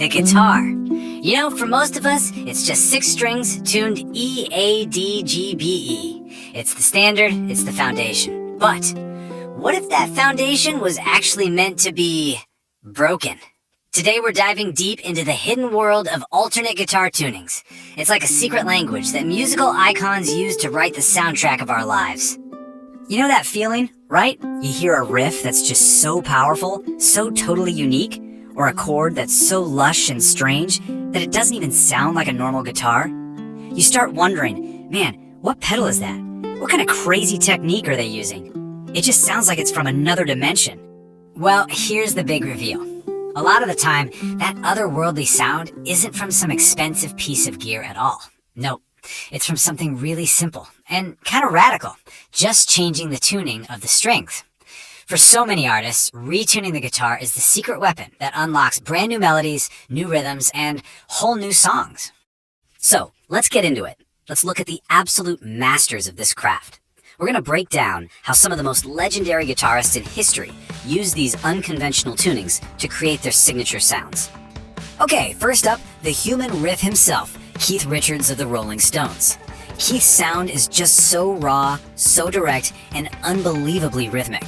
the guitar. You know, for most of us, it's just 6 strings tuned E, A, D, G, B, E. It's the standard, it's the foundation. But what if that foundation was actually meant to be broken? Today we're diving deep into the hidden world of alternate guitar tunings. It's like a secret language that musical icons use to write the soundtrack of our lives. You know that feeling, right? You hear a riff that's just so powerful, so totally unique, or a chord that's so lush and strange that it doesn't even sound like a normal guitar. You start wondering, man, what pedal is that? What kind of crazy technique are they using? It just sounds like it's from another dimension. Well, here's the big reveal. A lot of the time, that otherworldly sound isn't from some expensive piece of gear at all. Nope, it's from something really simple and kind of radical, just changing the tuning of the strings. For so many artists, retuning the guitar is the secret weapon that unlocks brand new melodies, new rhythms, and whole new songs. So, let's get into it. Let's look at the absolute masters of this craft. We're going to break down how some of the most legendary guitarists in history use these unconventional tunings to create their signature sounds. Okay, first up, the human riff himself, Keith Richards of the Rolling Stones. Keith's sound is just so raw, so direct, and unbelievably rhythmic.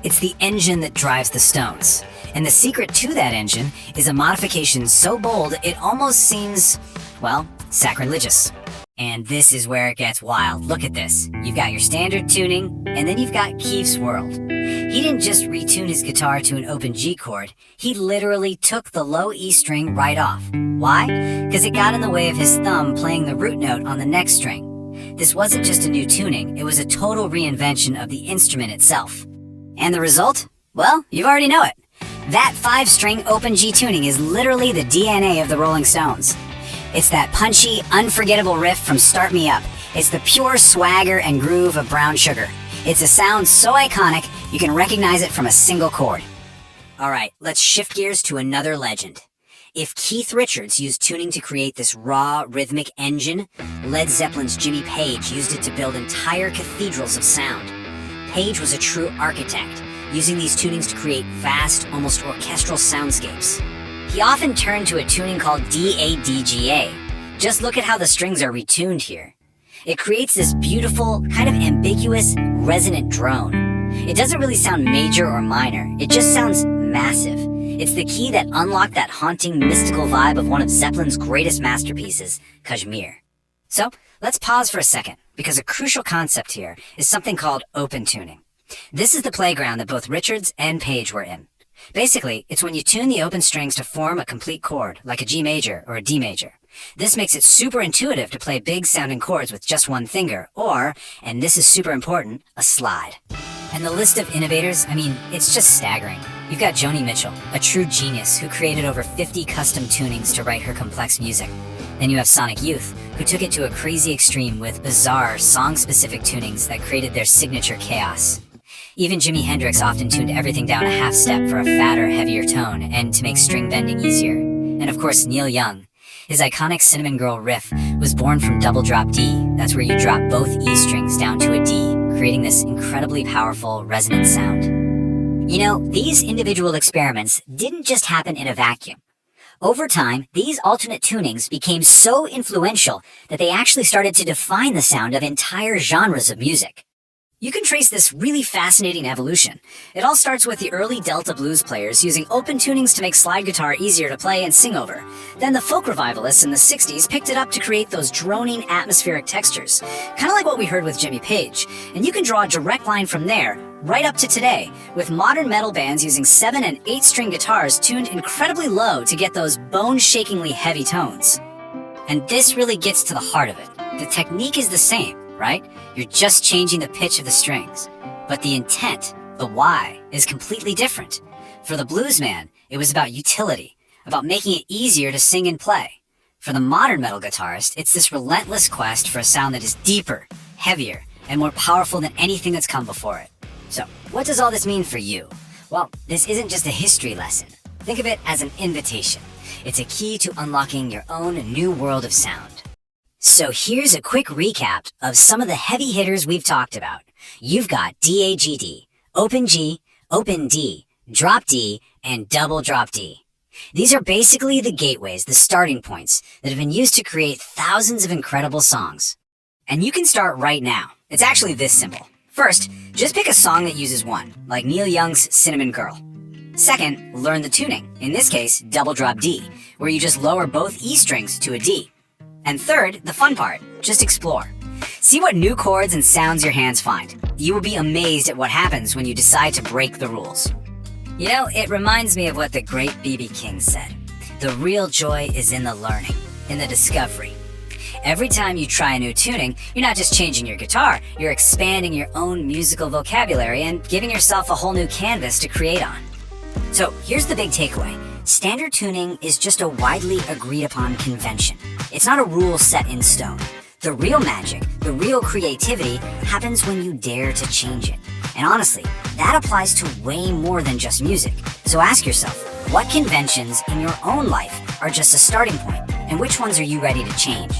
It's the engine that drives the Stones. And the secret to that engine is a modification so bold it almost seems, well, sacrilegious. And this is where it gets wild. Look at this. You've got your standard tuning, and then you've got Keith's world. He didn't just retune his guitar to an open G chord, he literally took the low E string right off. Why? Because it got in the way of his thumb playing the root note on the next string. This wasn't just a new tuning, it was a total reinvention of the instrument itself. And the result? Well, you already know it. That 5-string open G tuning is literally the DNA of the Rolling Stones. It's that punchy, unforgettable riff from Start Me Up. It's the pure swagger and groove of Brown Sugar. It's a sound so iconic, you can recognize it from a single chord. Alright, let's shift gears to another legend. If Keith Richards used tuning to create this raw, rhythmic engine, Led Zeppelin's Jimmy Page used it to build entire cathedrals of sound. Page was a true architect, using these tunings to create vast, almost orchestral soundscapes. He often turned to a tuning called DADGA. Just look at how the strings are retuned here. It creates this beautiful, kind of ambiguous, resonant drone. It doesn't really sound major or minor, it just sounds massive. It's the key that unlocked that haunting, mystical vibe of one of Zeppelin's greatest masterpieces, Kashmir. So, let's pause for a second, because a crucial concept here is something called open tuning. This is the playground that both Richards and Page were in. Basically, it's when you tune the open strings to form a complete chord, like a G major or a D major. This makes it super intuitive to play big sounding chords with just one finger, or, and this is super important, a slide. And the list of innovators, I mean, it's just staggering. You've got Joni Mitchell, a true genius who created over 50 custom tunings to write her complex music. Then you have Sonic Youth, who took it to a crazy extreme with bizarre, song-specific tunings that created their signature chaos. Even Jimi Hendrix often tuned everything down a half step for a fatter, heavier tone, and to make string bending easier. And of course, Neil Young. His iconic Cinnamon Girl riff was born from double drop D. That's where you drop both E strings down to a D, creating this incredibly powerful, resonant sound. You know, these individual experiments didn't just happen in a vacuum. Over time, these alternate tunings became so influential that they actually started to define the sound of entire genres of music. You can trace this really fascinating evolution. It all starts with the early Delta blues players using open tunings to make slide guitar easier to play and sing over. Then the folk revivalists in the 60s picked it up to create those droning atmospheric textures, kind of like what we heard with Jimmy Page. And you can draw a direct line from there right up to today, with modern metal bands using 7- and 8-string guitars tuned incredibly low to get those bone-shakingly heavy tones. And this really gets to the heart of it. The technique is the same, right? You're just changing the pitch of the strings. But the intent, the why, is completely different. For the bluesman, it was about utility, about making it easier to sing and play. For the modern metal guitarist, it's this relentless quest for a sound that is deeper, heavier, and more powerful than anything that's come before it. So, what does all this mean for you? Well, this isn't just a history lesson. Think of it as an invitation. It's a key to unlocking your own new world of sound. So here's a quick recap of some of the heavy hitters we've talked about. You've got DAGD, Open G, Open D, Drop D, and Double Drop D. These are basically the gateways, the starting points that have been used to create thousands of incredible songs. And you can start right now. It's actually this simple. First, just pick a song that uses one, like Neil Young's Cinnamon Girl. Second, learn the tuning, in this case, double drop D, where you just lower both E strings to a D. And third, the fun part, just explore. See what new chords and sounds your hands find. You will be amazed at what happens when you decide to break the rules. You know, it reminds me of what the great B.B. King said. The real joy is in the learning, in the discovery. Every time you try a new tuning, you're not just changing your guitar, you're expanding your own musical vocabulary and giving yourself a whole new canvas to create on. So here's the big takeaway. Standard tuning is just a widely agreed upon convention. It's not a rule set in stone. The real magic, the real creativity happens when you dare to change it. And honestly, that applies to way more than just music. So ask yourself, what conventions in your own life are just a starting point, and which ones are you ready to change?